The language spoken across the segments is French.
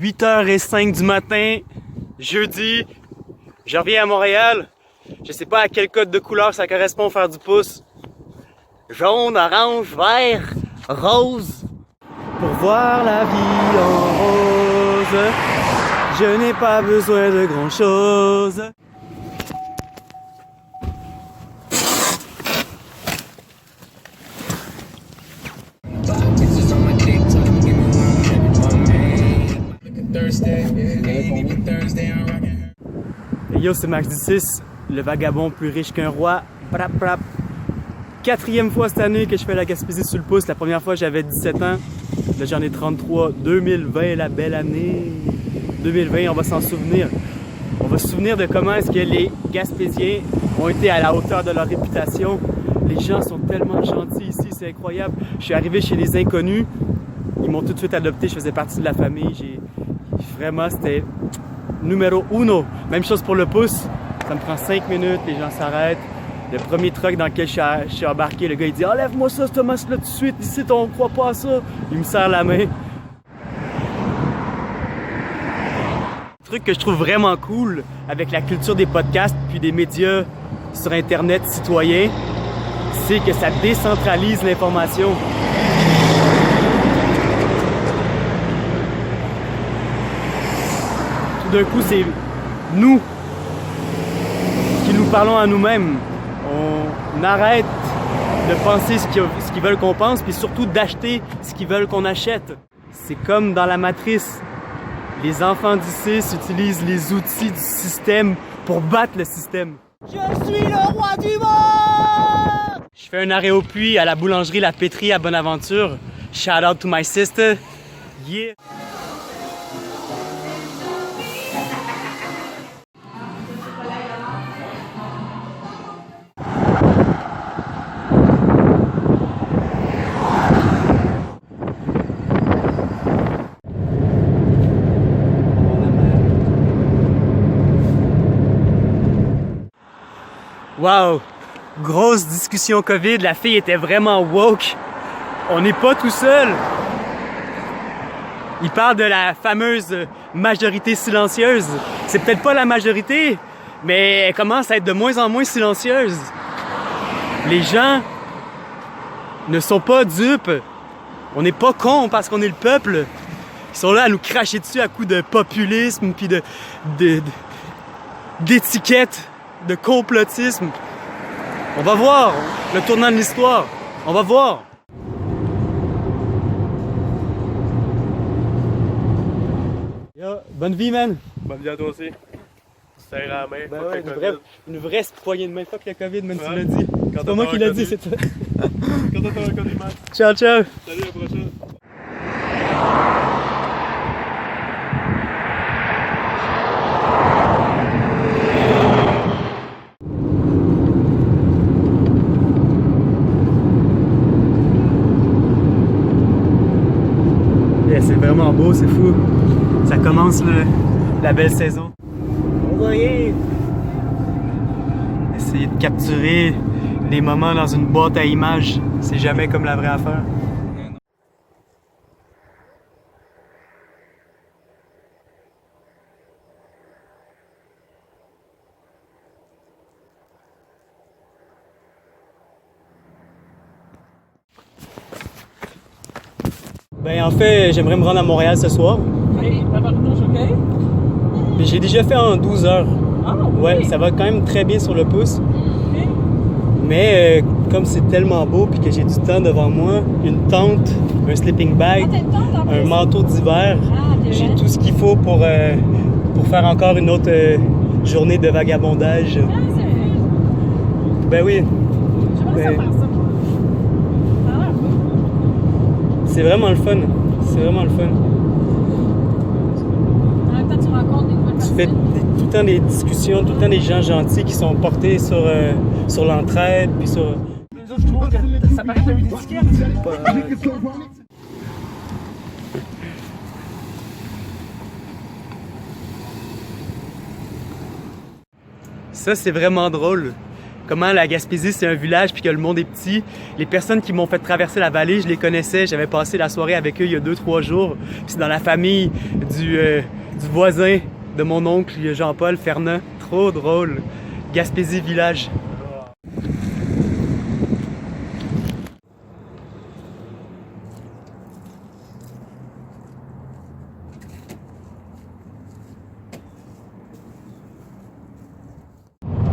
8h05 du matin, jeudi. Je reviens à Montréal. Je sais pas à quel code de couleur ça correspond faire du pouce. Jaune, orange, vert, rose. Pour voir la vie en rose, je n'ai pas besoin de grand chose. Yo, c'est Max D6, le vagabond plus riche qu'un roi. Prap, prap. 4e fois cette année que je fais la Gaspésie sur le pouce. La première fois, j'avais 17 ans. Là, j'en ai 33. 2020, la belle année. 2020, on va s'en souvenir. On va se souvenir de comment est-ce que les Gaspésiens ont été à la hauteur de leur réputation. Les gens sont tellement gentils ici, c'est incroyable. Je suis arrivé chez les inconnus. Ils m'ont tout de suite adopté, je faisais partie de la famille. Vraiment, c'était numéro uno. Même chose pour le pouce. Ça me prend 5 minutes, les gens s'arrêtent. Le premier truck dans lequel je suis embarqué, le gars il dit « Enlève-moi ça, ce Thomas-là, tout de suite, ici, on croit pas à ça. » Il me serre la main. Le truc que je trouve vraiment cool avec la culture des podcasts puis des médias sur Internet citoyens, c'est que ça décentralise l'information. Tout d'un coup, c'est nous qui nous parlons à nous-mêmes. On arrête de penser ce qu'ils veulent qu'on pense, puis surtout d'acheter ce qu'ils veulent qu'on achète. C'est comme dans la matrice. Les enfants d'ici utilisent les outils du système pour battre le système. Je suis le roi du monde! Je fais un arrêt au puits à la boulangerie La Pétrie à Bonaventure. Shout out to my sister. Yeah! Wow! Grosse discussion COVID, la fille était vraiment woke. On n'est pas tout seul. Il parle de la fameuse majorité silencieuse. C'est peut-être pas la majorité, mais elle commence à être de moins en moins silencieuse. Les gens ne sont pas dupes. On n'est pas cons parce qu'on est le peuple. Ils sont là à nous cracher dessus à coups de populisme puis d'étiquettes. De complotisme. On va voir le tournant de l'histoire. On va voir. Yo, bonne vie, man. Bonne vie à toi aussi. Serre à la main. Ben ouais, une vraie poignée de main. Fuck le COVID, man, tu l'as dit. C'est pas moi qui l'ai dit, c'est toi. Quand t'as reconnu, man. Ciao, ciao. Salut, à la prochaine. C'est vraiment beau, c'est fou. Ça commence la belle saison. On va essayer de capturer les moments dans une boîte à images. C'est jamais comme la vraie affaire. Ben en fait, j'aimerais me rendre à Montréal ce soir. Hey, OK? Mais j'ai déjà fait en 12 heures. Ah, oui. Ouais, ça va quand même très bien sur le pouce. OK. Mais comme c'est tellement beau puis que j'ai du temps devant moi, une tente, un sleeping bag, Ah, t'as une tente en plus? un manteau d'hiver, Ah, t'es j'ai vrai? tout ce qu'il faut pour faire encore une autre journée de vagabondage. Ah, c'est vrai. Ben oui, J'aimerais ça Ben- faire ça. Ça a l'air fun. c'est vraiment le fun. C'est vraiment le fun. En même temps, tu rencontres des nouvelles Tu personnes. fais tout le temps des discussions, tout le temps des gens gentils qui sont portés sur l'entraide, puis sur... Les autres, je trouve que ça paraît comme une étiquette. Ça, c'est vraiment drôle. comment la Gaspésie c'est un village puis que le monde est petit. Les personnes qui m'ont fait traverser la vallée, je les connaissais, j'avais passé la soirée avec eux il y a 2-3 jours. Puis c'est dans la famille du voisin de mon oncle Jean-Paul Fernand. Trop drôle. Gaspésie village.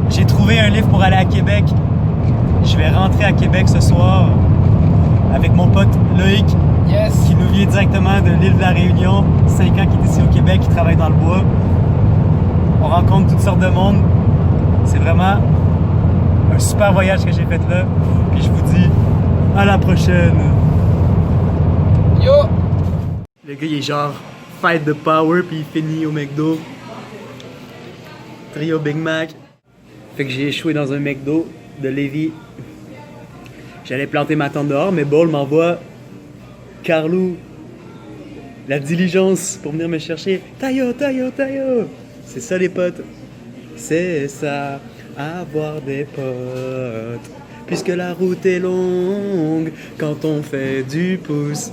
J'ai trouvé un livre pour aller à Québec. Je vais rentrer à Québec ce soir avec mon pote Loïc, Yes! qui nous vient directement de l'île de la Réunion, 5 ans qu'il est ici au Québec, qui travaille dans le bois. On rencontre toutes sortes de monde. C'est vraiment un super voyage que j'ai fait là. Puis je vous dis à la prochaine. Yo! Le gars il est genre fight de power puis il finit au McDo. Trio Big Mac. Fait que j'ai échoué dans un McDo de Lévis. J'allais planter ma tente dehors, mais Ball m'envoie Carlou, la diligence pour venir me chercher. Tayo, tayo, tayo. C'est ça les potes. C'est ça, avoir des potes. Puisque la route est longue quand on fait du pouce.